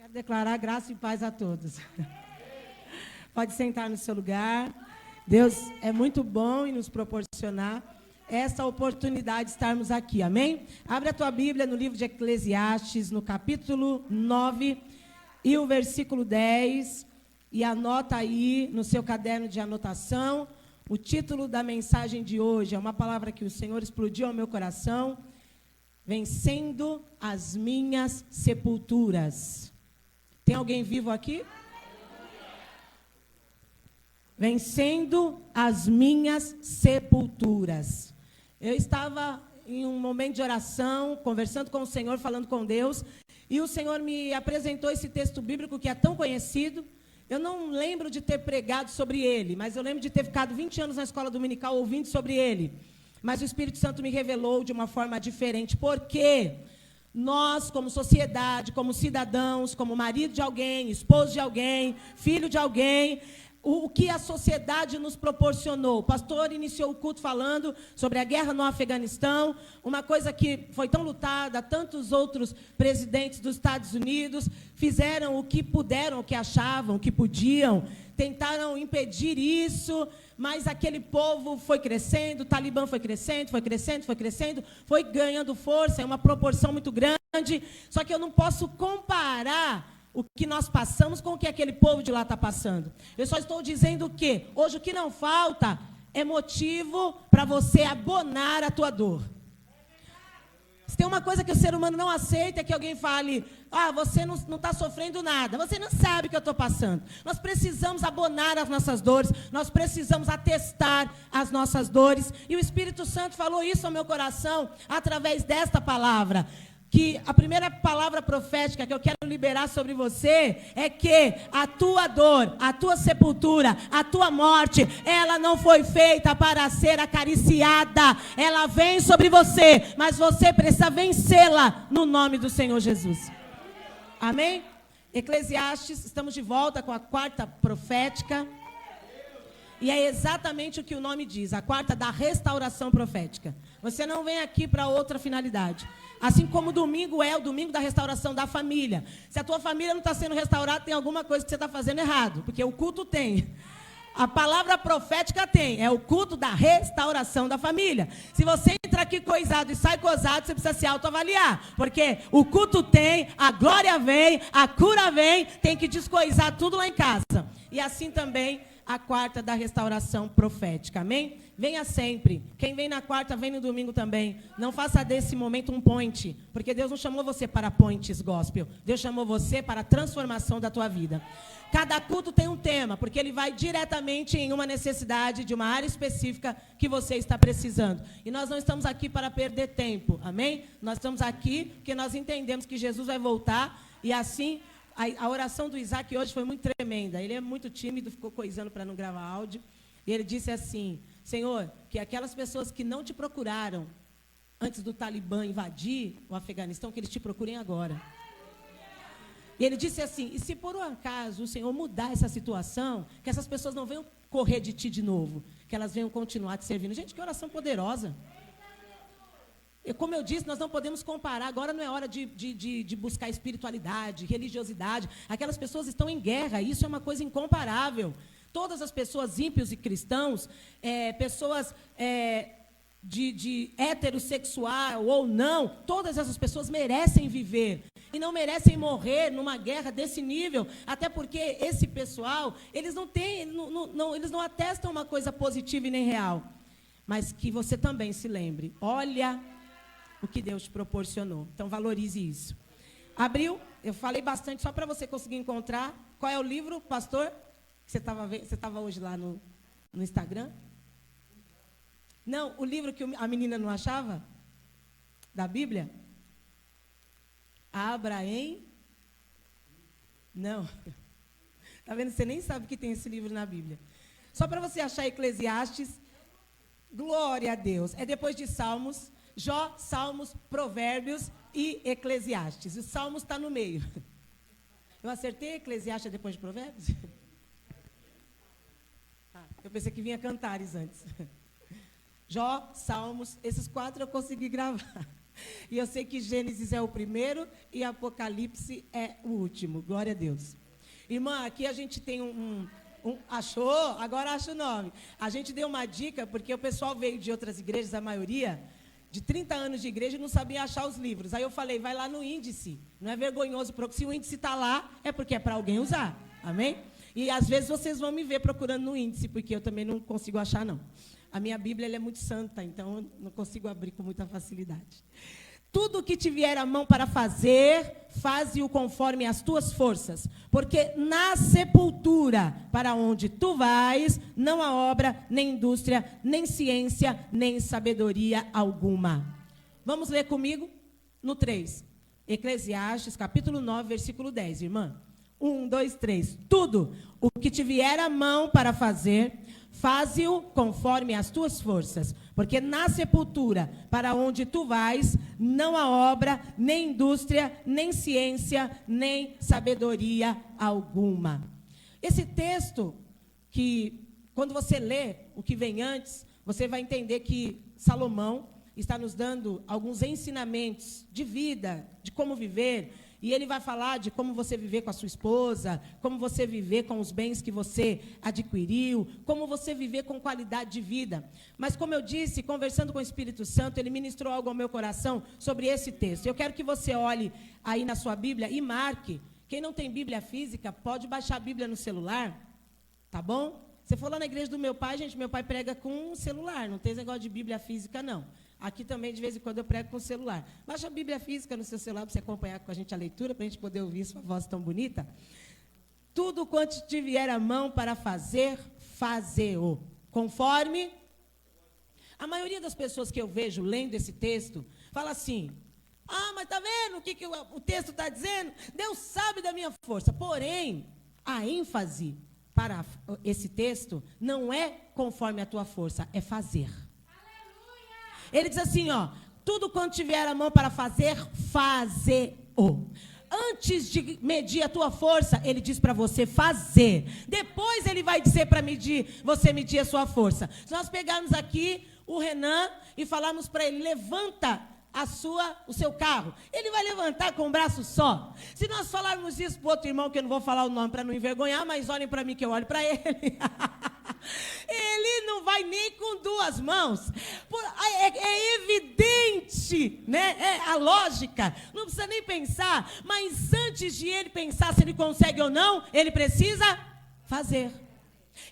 Quero declarar graça e paz a todos. Pode sentar no seu lugar. Deus é muito bom em nos proporcionar essa oportunidade de estarmos aqui, amém? Abre a tua Bíblia no livro de Eclesiastes, no capítulo 9 e o versículo 10, e anota aí no seu caderno de anotação. O título da mensagem de hoje é uma palavra que o Senhor explodiu ao meu coração: vencendo as minhas sepulturas. Tem alguém vivo aqui? Vencendo as minhas sepulturas. Eu estava em um momento de oração, conversando com o Senhor, falando com Deus, e o Senhor me apresentou esse texto bíblico que é tão conhecido. Eu não lembro de ter pregado sobre ele, mas eu lembro de ter ficado 20 anos na escola dominical ouvindo sobre ele. Mas o Espírito Santo me revelou de uma forma diferente. Por quê? Nós, como sociedade, como cidadãos, como marido de alguém, esposo de alguém, filho de alguém, o que a sociedade nos proporcionou. O pastor iniciou o culto falando sobre a guerra no Afeganistão, uma coisa que foi tão lutada, tantos outros presidentes dos Estados Unidos fizeram o que puderam, o que achavam, o que podiam, tentaram impedir isso, mas aquele povo foi crescendo, o Talibã foi crescendo, foi crescendo, foi crescendo, foi ganhando força, é uma proporção muito grande, só que eu não posso comparar o que nós passamos com o que aquele povo de lá está passando. Eu só estou dizendo que hoje o que não falta é motivo para você abonar a tua dor. Se tem uma coisa que o ser humano não aceita, é que alguém fale: você não está sofrendo nada, você não sabe o que eu estou passando. Nós precisamos abonar as nossas dores, nós precisamos atestar as nossas dores. E o Espírito Santo falou isso ao meu coração através desta palavra. Que a primeira palavra profética que eu quero liberar sobre você é que a tua dor, a tua sepultura, a tua morte, ela não foi feita para ser acariciada. Ela vem sobre você, mas você precisa vencê-la no nome do Senhor Jesus. Amém? Eclesiastes, estamos de volta com a quarta profética. E é exatamente o que o nome diz, a quarta da restauração profética. Você não vem aqui para outra finalidade. Assim como o domingo é o domingo da restauração da família. Se a tua família não está sendo restaurada, tem alguma coisa que você está fazendo errado. Porque o culto tem. A palavra profética tem. É o culto da restauração da família. Se você entra aqui coisado e sai coisado, você precisa se autoavaliar. Porque o culto tem, a glória vem, a cura vem, tem que descoisar tudo lá em casa. E assim também a quarta da restauração profética, amém? Venha sempre. Quem vem na quarta, vem no domingo também. Não faça desse momento um point, porque Deus não chamou você para points gospel. Deus chamou você para a transformação da tua vida. Cada culto tem um tema, porque ele vai diretamente em uma necessidade de uma área específica que você está precisando. E nós não estamos aqui para perder tempo, amém? Nós estamos aqui porque nós entendemos que Jesus vai voltar e assim... A oração do Isaac hoje foi muito tremenda. Ele é muito tímido, ficou coisando para não gravar áudio. E ele disse assim: Senhor, que aquelas pessoas que não te procuraram antes do Talibã invadir o Afeganistão, que eles te procurem agora. E ele disse assim: e se por um acaso o Senhor mudar essa situação, que essas pessoas não venham correr de ti de novo, que elas venham continuar te servindo. Gente, que oração poderosa. E como eu disse, nós não podemos comparar. Agora não é hora de buscar espiritualidade, religiosidade. Aquelas pessoas estão em guerra, isso é uma coisa incomparável. Todas as pessoas ímpios e cristãos, pessoas de heterossexual ou não, todas essas pessoas merecem viver. E não merecem morrer numa guerra desse nível, até porque esse pessoal, eles não têm, eles não atestam uma coisa positiva e nem real. Mas que você também se lembre, olha o que Deus te proporcionou. Então, valorize isso. Abriu? Eu falei bastante só para você conseguir encontrar. Qual é o livro, pastor? Você estava hoje lá no Instagram? Não, o livro que a menina não achava? Da Bíblia? Abra em... Não. Está vendo? Você nem sabe que tem esse livro na Bíblia. Só para você achar Eclesiastes. Glória a Deus. É depois de Salmos... Jó, Salmos, Provérbios e Eclesiastes. O Salmos está no meio. Eu acertei Eclesiastes depois de Provérbios? Eu pensei que vinha Cantares antes. Jó, Salmos, esses 4 eu consegui gravar. E eu sei que Gênesis é o primeiro e Apocalipse é o último. Glória a Deus. Irmã, aqui a gente tem achou? Agora acha o nome. A gente deu uma dica, porque o pessoal veio de outras igrejas, a maioria, de 30 anos de igreja, e não sabia achar os livros. Aí eu falei, vai lá no índice. Não é vergonhoso, porque se o índice está lá, é porque é para alguém usar. Amém? E às vezes vocês vão me ver procurando no índice, porque eu também não consigo achar, não. A minha Bíblia ela é muito santa, então eu não consigo abrir com muita facilidade. Tudo o que te vier a mão para fazer, faze-o conforme as tuas forças. Porque na sepultura, para onde tu vais, não há obra, nem indústria, nem ciência, nem sabedoria alguma. Vamos ler comigo no 3. Eclesiastes, capítulo 9, versículo 10, irmã. 1, 2, 3. Tudo o que te vier a mão para fazer, faze-o conforme as tuas forças, porque na sepultura, para onde tu vais, não há obra, nem indústria, nem ciência, nem sabedoria alguma. Esse texto, que quando você lê o que vem antes, você vai entender que Salomão está nos dando alguns ensinamentos de vida, de como viver. E ele vai falar de como você viver com a sua esposa, como você viver com os bens que você adquiriu, como você viver com qualidade de vida. Mas, como eu disse, conversando com o Espírito Santo, ele ministrou algo ao meu coração sobre esse texto. Eu quero que você olhe aí na sua Bíblia e marque. Quem não tem Bíblia física, pode baixar a Bíblia no celular, tá bom? Você for lá na igreja do meu pai, gente, meu pai prega com um celular, não tem esse negócio de Bíblia física, não. Aqui também, de vez em quando, eu prego com o celular. Baixa a Bíblia física no seu celular para você acompanhar com a gente a leitura, para a gente poder ouvir sua voz tão bonita. Tudo quanto te vier a mão para fazer, faze-o. Conforme. A maioria das pessoas que eu vejo lendo esse texto, fala assim, mas está vendo o que o texto está dizendo? Deus sabe da minha força. Porém, a ênfase para esse texto não é conforme a tua força, é fazer. Ele diz assim, tudo quanto tiver a mão para fazer, faze-o. Antes de medir a tua força, ele diz para você fazer. Depois ele vai dizer para você medir a sua força. Se nós pegarmos aqui o Renan e falarmos para ele, levanta o seu carro, ele vai levantar com um braço só. Se nós falarmos isso para o outro irmão, que eu não vou falar o nome para não envergonhar, mas olhem para mim que eu olho para ele. Ele não vai nem com duas mãos. É evidente, né? É a lógica. Não precisa nem pensar. Mas antes de ele pensar se ele consegue ou não, ele precisa fazer.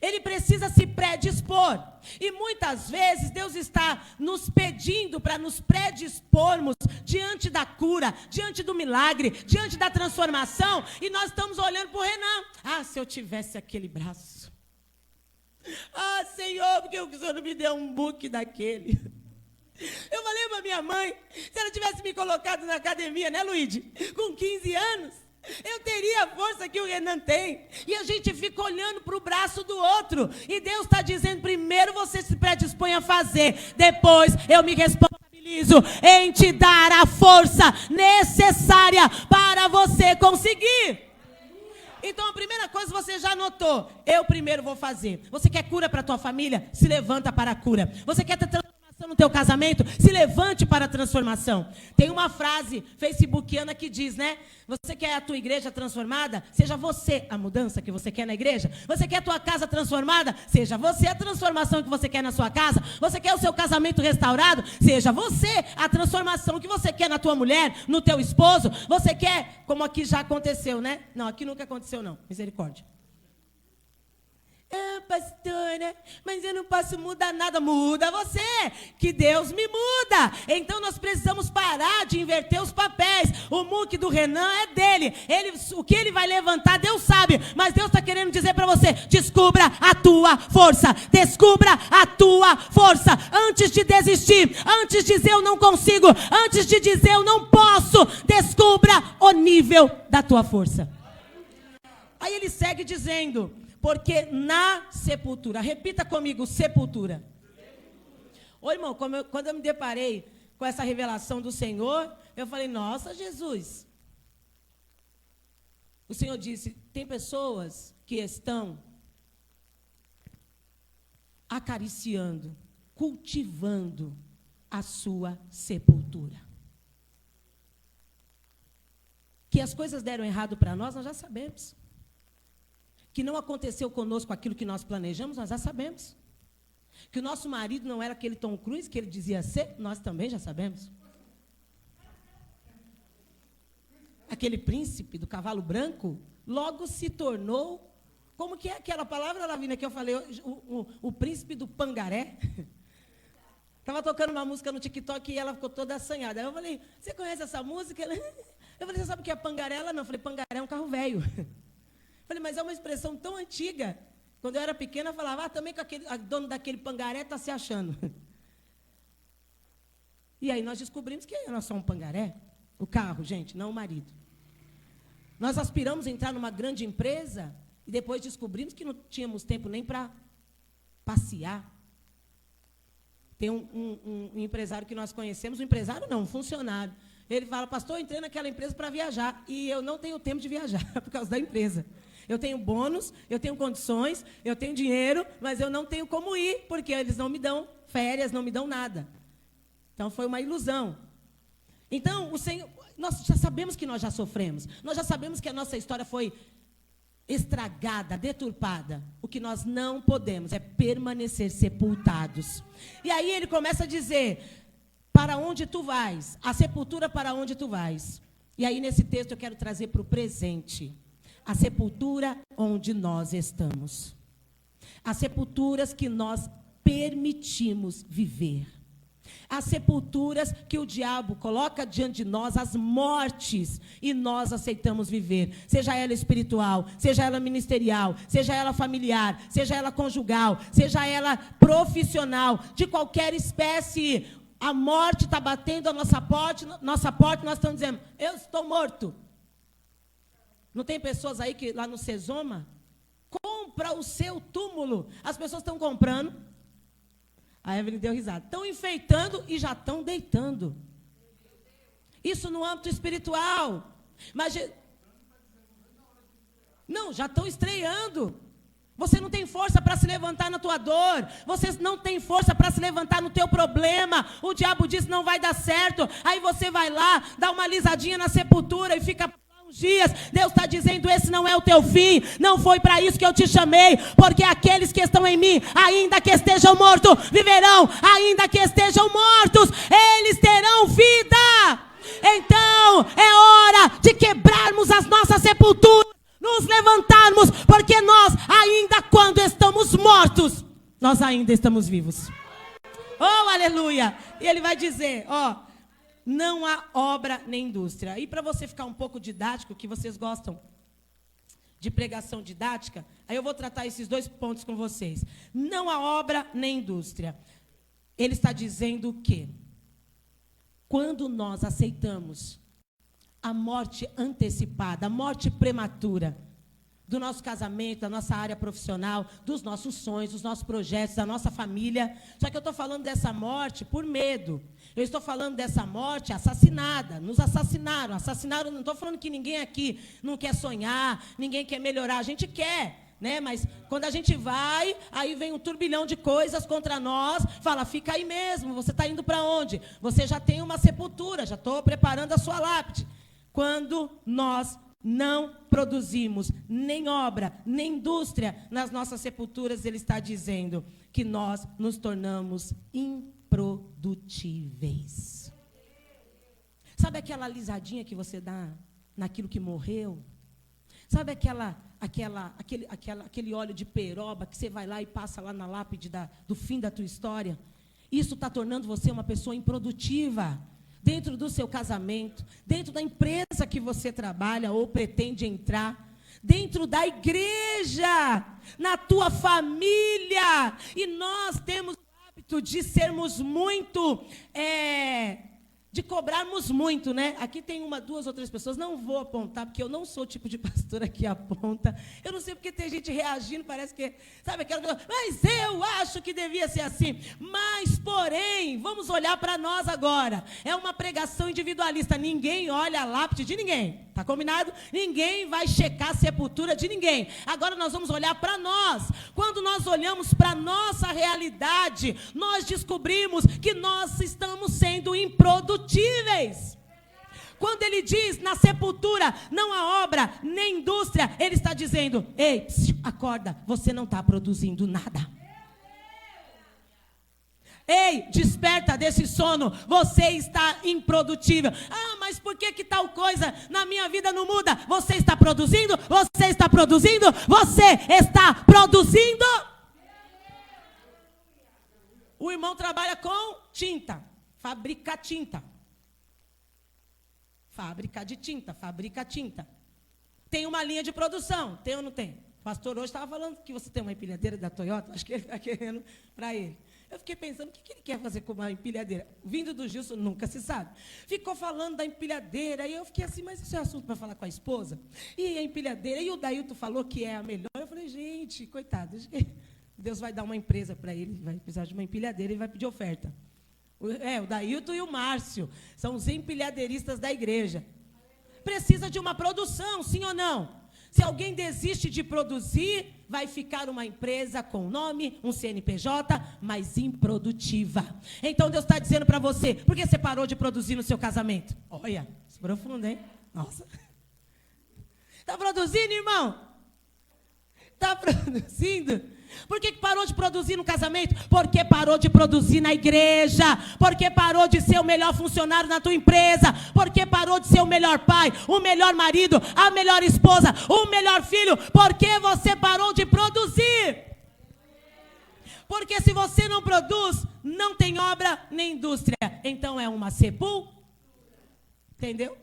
Ele precisa se predispor. E muitas vezes Deus está nos pedindo para nos predispormos diante da cura, diante do milagre, diante da transformação. E nós estamos olhando para o Renan. Se eu tivesse aquele braço. Senhor, porque o Senhor não me deu um book daquele. Eu falei para minha mãe, se ela tivesse me colocado na academia, né, Luíde? Com 15 anos, eu teria a força que o Renan tem. E a gente fica olhando para o braço do outro. E Deus está dizendo, primeiro você se predispõe a fazer, depois eu me responsabilizo em te dar a força necessária para você conseguir. Então, a primeira coisa você já notou. Eu primeiro vou fazer. Você quer cura para a tua família? Se levanta para a cura. Você quer ter transformação no teu casamento? Se levante para a transformação. Tem uma frase facebookiana que diz, né? Você quer a tua igreja transformada? Seja você a mudança que você quer na igreja. Você quer a tua casa transformada? Seja você a transformação que você quer na sua casa. Você quer o seu casamento restaurado? Seja você a transformação que você quer na tua mulher, no teu esposo. Você quer, como aqui já aconteceu, né? Não, aqui nunca aconteceu não. Misericórdia. Pastora, mas eu não posso mudar nada. Muda você, que Deus me muda. Então nós precisamos parar de inverter os papéis. O muque do Renan é dele. O que ele vai levantar, Deus sabe. Mas Deus está querendo dizer para você, descubra a tua força. Descubra a tua força. Antes de desistir, antes de dizer eu não consigo, antes de dizer eu não posso, descubra o nível da tua força. Aí ele segue dizendo, porque na sepultura, repita comigo, sepultura. Ô irmão, quando eu me deparei com essa revelação do Senhor, eu falei, nossa Jesus. O Senhor disse, tem pessoas que estão acariciando, cultivando a sua sepultura. Que as coisas deram errado para nós já sabemos. Que não aconteceu conosco aquilo que nós planejamos, nós já sabemos. Que o nosso marido não era aquele Tom Cruise que ele dizia ser, nós também já sabemos. Aquele príncipe do cavalo branco logo se tornou, como que é aquela palavra, Lavínia, que eu falei, o príncipe do pangaré? Estava tocando uma música no TikTok e ela ficou toda assanhada. Aí eu falei, você conhece essa música? Eu falei, você sabe o que é pangaré? Ela não. Eu falei, pangaré é um carro velho. Eu falei, mas é uma expressão tão antiga. Quando eu era pequena, eu falava, também que a dono daquele pangaré está se achando. E aí nós descobrimos que era só um pangaré. O carro, gente, não o marido. Nós aspiramos a entrar numa grande empresa e depois descobrimos que não tínhamos tempo nem para passear. Tem um empresário que nós conhecemos, um empresário não, um funcionário. Ele fala, pastor, eu entrei naquela empresa para viajar e eu não tenho tempo de viajar por causa da empresa. Eu tenho bônus, eu tenho condições, eu tenho dinheiro, mas eu não tenho como ir, porque eles não me dão férias, não me dão nada. Então, foi uma ilusão. Então, o Senhor, nós já sabemos que nós já sofremos. Nós já sabemos que a nossa história foi estragada, deturpada. O que nós não podemos é permanecer sepultados. E aí ele começa a dizer, para onde tu vais? A sepultura para onde tu vais? E aí nesse texto eu quero trazer para o presente. A sepultura onde nós estamos. As sepulturas que nós permitimos viver. As sepulturas que o diabo coloca diante de nós, as mortes, e nós aceitamos viver. Seja ela espiritual, seja ela ministerial, seja ela familiar, seja ela conjugal, seja ela profissional, de qualquer espécie. A morte está batendo a nossa porta, nós estamos dizendo, eu estou morto. Não tem pessoas aí que lá no Cesoma compra o seu túmulo. As pessoas estão comprando. A Evelyn deu risada. Estão enfeitando e já estão deitando. Isso no âmbito espiritual. Mas não, já estão estreando. Você não tem força para se levantar na tua dor. Você não tem força para se levantar no teu problema. O diabo diz não vai dar certo. Aí você vai lá, dá uma alisadinha na sepultura e fica dias. Deus está dizendo, esse não é o teu fim, não foi para isso que eu te chamei, porque aqueles que estão em mim, ainda que estejam mortos, viverão, ainda que estejam mortos, eles terão vida. Então é hora de quebrarmos as nossas sepulturas, nos levantarmos, porque nós ainda quando estamos mortos, nós ainda estamos vivos. Oh, aleluia. E ele vai dizer, não há obra nem indústria. E para você ficar um pouco didático, que vocês gostam de pregação didática, aí eu vou tratar esses dois pontos com vocês. Não há obra nem indústria. Ele está dizendo que quando nós aceitamos a morte antecipada, a morte prematura do nosso casamento, da nossa área profissional, dos nossos sonhos, dos nossos projetos, da nossa família. Só que eu estou falando dessa morte por medo. Eu estou falando dessa morte assassinada. Nos assassinaram. Assassinaram, não estou falando que ninguém aqui não quer sonhar, ninguém quer melhorar. A gente quer, né? Mas quando a gente vai, aí vem um turbilhão de coisas contra nós. Fala, fica aí mesmo. Você está indo para onde? Você já tem uma sepultura. Já estou preparando a sua lápide. Quando nós não produzimos nem obra, nem indústria nas nossas sepulturas, ele está dizendo que nós nos tornamos improdutíveis. Sabe aquela alisadinha que você dá naquilo que morreu? Sabe aquele óleo de peroba que você vai lá e passa lá na lápide do fim da tua história? Isso está tornando você uma pessoa improdutiva. Dentro do seu casamento, dentro da empresa que você trabalha ou pretende entrar, dentro da igreja, na tua família. E nós temos o hábito de sermos muito, de cobrarmos muito, né? Aqui tem duas ou três pessoas, não vou apontar, porque eu não sou o tipo de pastora que aponta. Eu não sei porque tem gente reagindo, parece que, sabe, aquela coisa, mas eu acho que devia ser assim. Mas, porém, vamos olhar para nós agora. É uma pregação individualista, ninguém olha a lápide de ninguém. Tá combinado? Ninguém vai checar a sepultura de ninguém. Agora nós vamos olhar para nós. Quando nós olhamos para a nossa realidade, nós descobrimos que nós estamos sendo improdutíveis. Quando ele diz na sepultura, não há obra, nem indústria, ele está dizendo, ei, acorda, você não está produzindo nada. Ei, desperta desse sono, você está improdutível. Ah, mas por que tal coisa na minha vida não muda? Você está produzindo, você está produzindo, você está produzindo. O irmão trabalha com tinta, fabrica tinta. Fábrica de tinta, fabrica tinta. Tem uma linha de produção, tem ou não tem? O pastor hoje estava falando que você tem uma empilhadeira da Toyota, acho que ele está querendo para ele. Eu fiquei pensando, o que ele quer fazer com uma empilhadeira? Vindo do Gilson, nunca se sabe. Ficou falando da empilhadeira, e eu fiquei assim, mas isso é assunto para falar com a esposa? E a empilhadeira? E o Dailton falou que é a melhor. Eu falei, gente, coitado, Deus vai dar uma empresa para ele, vai precisar de uma empilhadeira e vai pedir oferta. O Dailton e o Márcio são os empilhadeiristas da igreja. Precisa de uma produção, sim ou não? Se alguém desiste de produzir, vai ficar uma empresa com nome, um CNPJ, mas improdutiva. Então Deus está dizendo para você, por que você parou de produzir no seu casamento? Olha, isso é profundo, hein? Nossa. Está produzindo, irmão? Está produzindo? Por que parou de produzir no casamento? Porque parou de produzir na igreja. Porque parou de ser o melhor funcionário na tua empresa. Porque parou de ser o melhor pai, o melhor marido, a melhor esposa, o melhor filho. Porque você parou de produzir. Porque se você não produz, não tem obra nem indústria. Então é uma sepultura. Entendeu?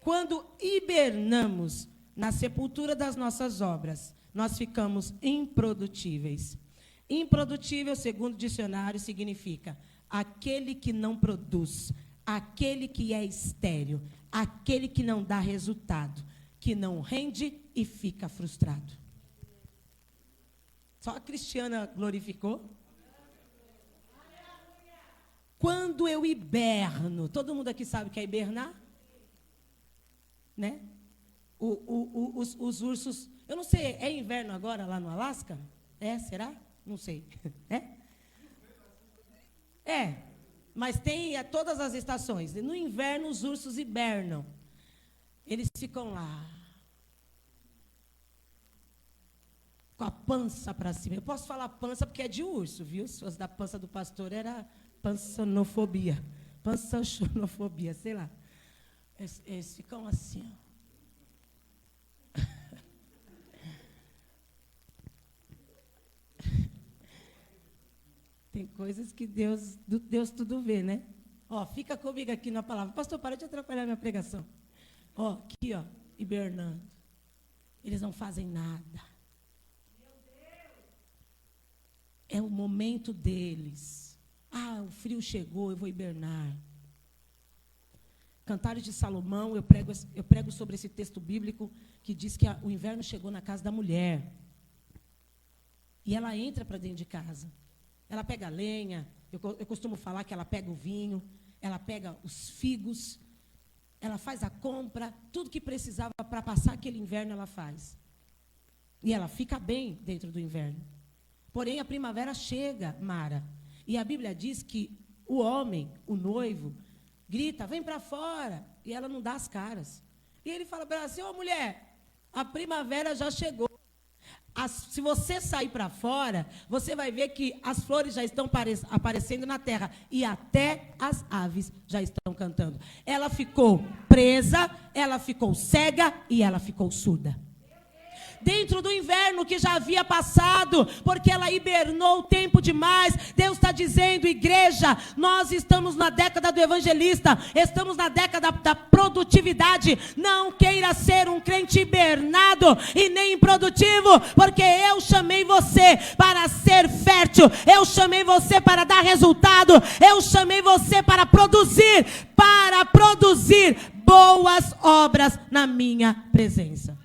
Quando hibernamos na sepultura das nossas obras, nós ficamos improdutíveis. Improdutível, segundo o dicionário, significa aquele que não produz, aquele que é estéril, aquele que não dá resultado, que não rende e fica frustrado. Só a Cristiana glorificou. Quando eu hiberno, todo mundo aqui sabe o que é hibernar? Né? Os ursos, eu não sei, é inverno agora lá no Alasca? É, será? Não sei. É, mas tem todas as estações. No inverno os ursos hibernam. Eles ficam lá, com a pança para cima. Eu posso falar pança porque é de urso, viu? Se fosse da pança do pastor era pançonofobia. Pançonofobia, sei lá. Eles ficam assim, ó. Tem coisas que Deus tudo vê, né? Ó, fica comigo aqui na palavra. Pastor, para de atrapalhar minha pregação. Ó, aqui, ó, hibernando. Eles não fazem nada. É o momento deles. Ah, o frio chegou, eu vou hibernar. Cantares de Salomão, eu prego sobre esse texto bíblico que diz que o inverno chegou na casa da mulher. E ela entra para dentro de casa. Ela pega a lenha, eu costumo falar que ela pega o vinho, ela pega os figos, ela faz a compra, tudo que precisava para passar aquele inverno ela faz. E ela fica bem dentro do inverno. Porém, a primavera chega, Mara, e a Bíblia diz que o homem, o noivo, grita, vem para fora, e ela não dá as caras. E ele fala para ela assim, ô mulher, a primavera já chegou. Se você sair para fora, você vai ver que as flores já estão aparecendo na terra e até as aves já estão cantando. Ela ficou presa, ela ficou cega e ela ficou surda. Dentro do inverno que já havia passado, porque ela hibernou o tempo demais. Deus está dizendo, igreja, nós estamos na década do evangelista, estamos na década da produtividade. Não queira ser um crente hibernado e nem improdutivo, porque eu chamei você para ser fértil, eu chamei você para dar resultado, eu chamei você para produzir boas obras na minha presença.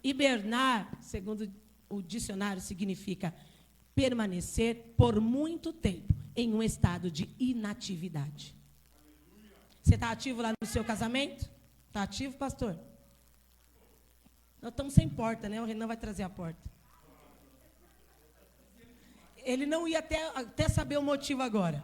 Hibernar, segundo o dicionário, significa permanecer por muito tempo em um estado de inatividade. Você está ativo lá no seu casamento? Está ativo, pastor? Nós estamos sem porta, né? O Renan vai trazer a porta. Ele não ia até saber o motivo agora.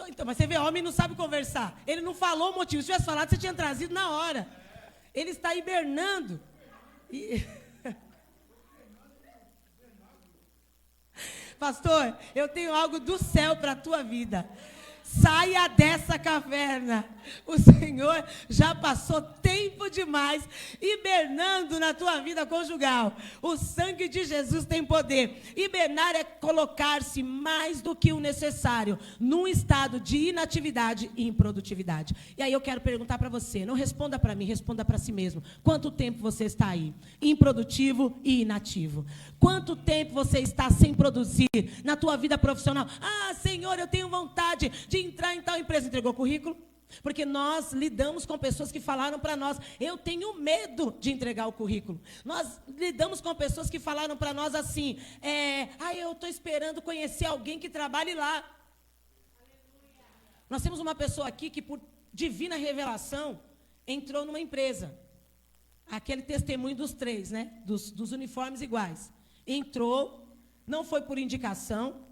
Então, mas você vê, homem não sabe conversar. Ele não falou o motivo. Se tivesse falado, você tinha trazido na hora. Ele está hibernando. Pastor, eu tenho algo do céu para a tua vida. Saia dessa caverna. O Senhor já passou tempo demais hibernando na tua vida conjugal. O sangue de Jesus tem poder. Hibernar é colocar-se mais do que o necessário num estado de inatividade e improdutividade. E aí eu quero perguntar para você, não responda para mim, responda para si mesmo. Quanto tempo você está aí? Improdutivo e inativo. Quanto tempo você está sem produzir na tua vida profissional? Ah, Senhor, eu tenho vontade de entrar em tal empresa. Entregou currículo? Porque nós lidamos com pessoas que falaram para nós, eu tenho medo de entregar o currículo. Nós lidamos com pessoas que falaram para nós assim, eu estou esperando conhecer alguém que trabalhe lá. Nós temos uma pessoa aqui que por divina revelação entrou numa empresa. Aquele testemunho dos 3, né? Dos uniformes iguais. Entrou, não foi por indicação.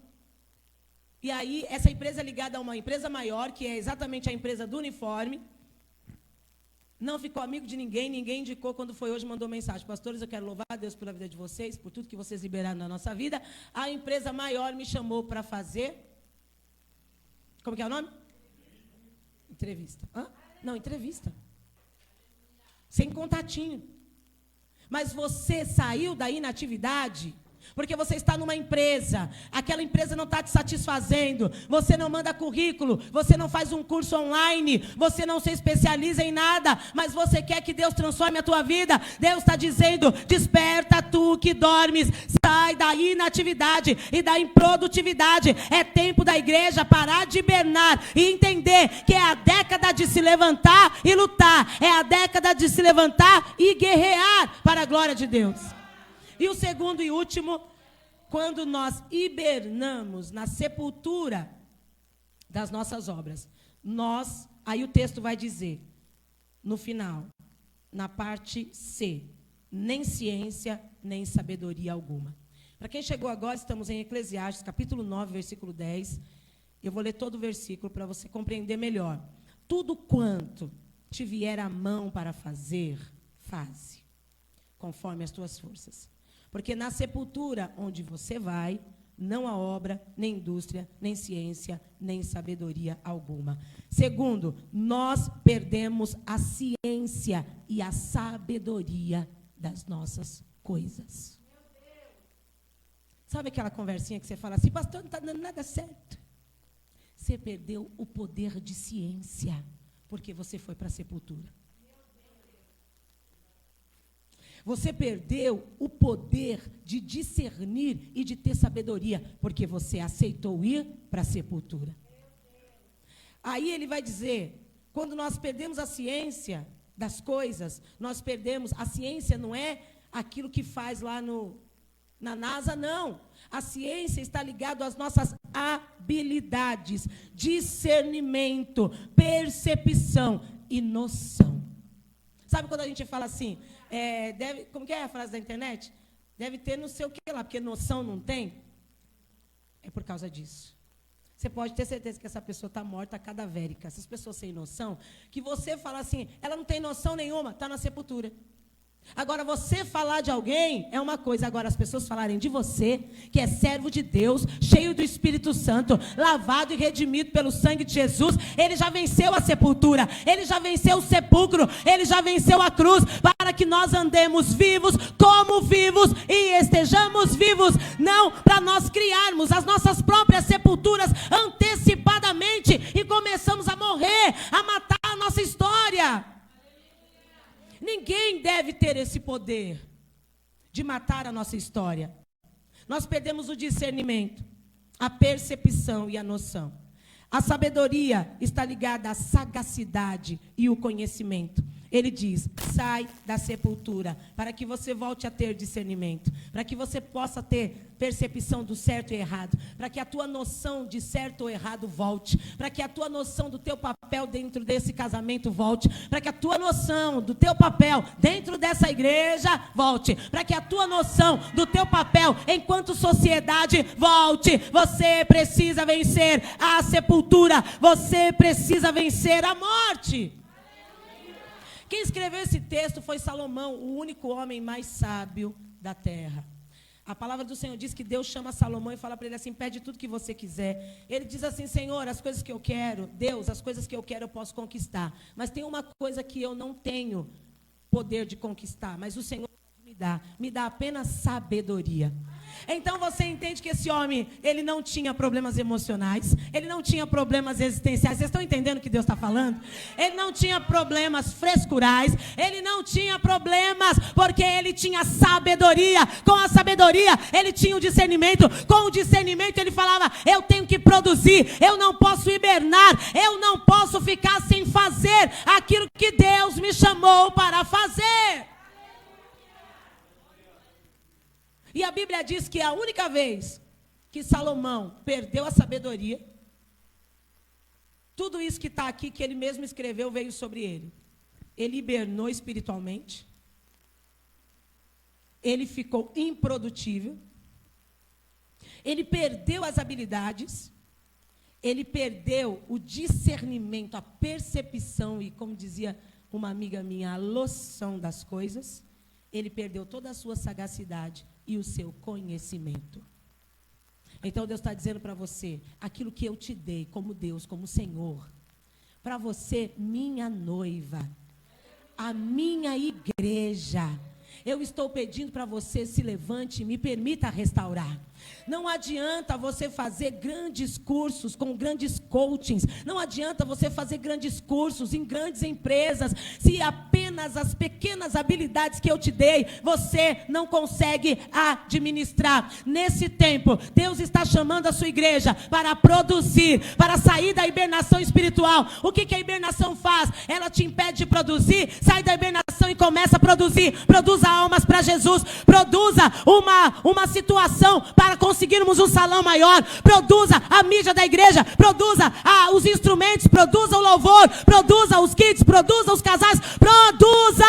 E aí, essa empresa é ligada a uma empresa maior, que é exatamente a empresa do uniforme. Não ficou amigo de ninguém, ninguém indicou. Quando foi hoje, mandou mensagem. Pastores, eu quero louvar a Deus pela vida de vocês, por tudo que vocês liberaram na nossa vida. A empresa maior me chamou para fazer... Como que é o nome? Entrevista. Hã? Não, entrevista. Sem contatinho. Mas você saiu da inatividade... Porque você está numa empresa, aquela empresa não está te satisfazendo, você não manda currículo, você não faz um curso online, você não se especializa em nada, mas você quer que Deus transforme a tua vida. Deus está dizendo, desperta tu que dormes, sai da inatividade e da improdutividade. É tempo da igreja parar de hibernar e entender que é a década de se levantar e lutar, é a década de se levantar e guerrear para a glória de Deus. E o segundo e último, quando nós hibernamos na sepultura das nossas obras, aí o texto vai dizer, no final, na parte C, nem ciência, nem sabedoria alguma. Para quem chegou agora, estamos em Eclesiastes, capítulo 9, versículo 10. Eu vou ler todo o versículo para você compreender melhor. Tudo quanto te vier à mão para fazer, faze, conforme as tuas forças. Porque na sepultura onde você vai, não há obra, nem indústria, nem ciência, nem sabedoria alguma. Segundo, nós perdemos a ciência e a sabedoria das nossas coisas. Sabe aquela conversinha que você fala assim, pastor, não está dando nada certo? Você perdeu o poder de ciência, porque você foi para a sepultura. Você perdeu o poder de discernir e de ter sabedoria, porque você aceitou ir para a sepultura. Aí ele vai dizer, quando nós perdemos a ciência das coisas, nós perdemos, a ciência não é aquilo que faz lá na NASA, não. A ciência está ligada às nossas habilidades, discernimento, percepção e noção. Sabe quando a gente fala assim, como que é a frase da internet? Deve ter não sei o que lá, porque noção não tem. É por causa disso. Você pode ter certeza que essa pessoa está morta, cadavérica. Essas pessoas sem noção, que você fala assim, ela não tem noção nenhuma, está na sepultura. Agora, você falar de alguém é uma coisa. Agora, as pessoas falarem de você, que é servo de Deus, cheio do Espírito Santo, lavado e redimido pelo sangue de Jesus, ele já venceu a sepultura, ele já venceu o sepulcro, ele já venceu a cruz, para que nós andemos vivos, como vivos, e estejamos vivos, não para nós criarmos as nossas próprias sepulturas antecipadamente, e começamos a morrer, a matar a nossa história. Ninguém deve ter esse poder de matar a nossa história. Nós perdemos o discernimento, a percepção e a noção. A sabedoria está ligada à sagacidade e o conhecimento. ele diz: sai da sepultura, para que você volte a ter discernimento, para que você possa ter percepção do certo e errado, para que a tua noção de certo ou errado volte, para que a tua noção do teu papel dentro desse casamento volte, para que a tua noção do teu papel dentro dessa igreja volte, para que a tua noção do teu papel enquanto sociedade volte. Você precisa vencer a sepultura, você precisa vencer a morte. Quem escreveu esse texto foi Salomão, o único homem mais sábio da terra. A palavra do Senhor diz que Deus chama Salomão e fala para ele assim: pede tudo que você quiser. Ele diz assim: Senhor, as coisas que eu quero, Deus, as coisas que eu quero eu posso conquistar. Mas tem uma coisa que eu não tenho poder de conquistar, mas o Senhor me dá apenas sabedoria. Então você entende que esse homem, ele não tinha problemas emocionais, ele não tinha problemas existenciais. Vocês estão entendendo o que Deus está falando? Ele não tinha problemas frescurais, ele não tinha problemas, porque ele tinha sabedoria. Com a sabedoria, ele tinha o discernimento. Com o discernimento, ele falava: eu tenho que produzir, eu não posso hibernar, eu não posso ficar sem fazer aquilo que Deus me chamou para fazer. E a Bíblia diz que a única vez que Salomão perdeu a sabedoria, tudo isso que está aqui, que ele mesmo escreveu, veio sobre ele. Ele hibernou espiritualmente, ele ficou improdutível, ele perdeu as habilidades, ele perdeu o discernimento, a percepção e, como dizia uma amiga minha, a loção das coisas. Ele perdeu toda a sua sagacidade e o seu conhecimento. Então Deus está dizendo para você: aquilo que eu te dei como Deus, como Senhor, para você, minha noiva, a minha igreja, eu estou pedindo para você: se levante e me permita restaurar. Não adianta você fazer grandes cursos com grandes coachings. Não adianta você fazer grandes cursos em grandes empresas, se apenas as pequenas habilidades que eu te dei, você não consegue administrar. Nesse tempo, Deus está chamando a sua igreja para produzir, para sair da hibernação espiritual. O que a hibernação faz? Ela te impede de produzir. Sai da hibernação e começa a produzir. Produza almas para Jesus. Produza uma situação para conseguirmos um salão maior. Produza a mídia da igreja, produza os instrumentos, produza o louvor, produza os kits, produza os casais, produza!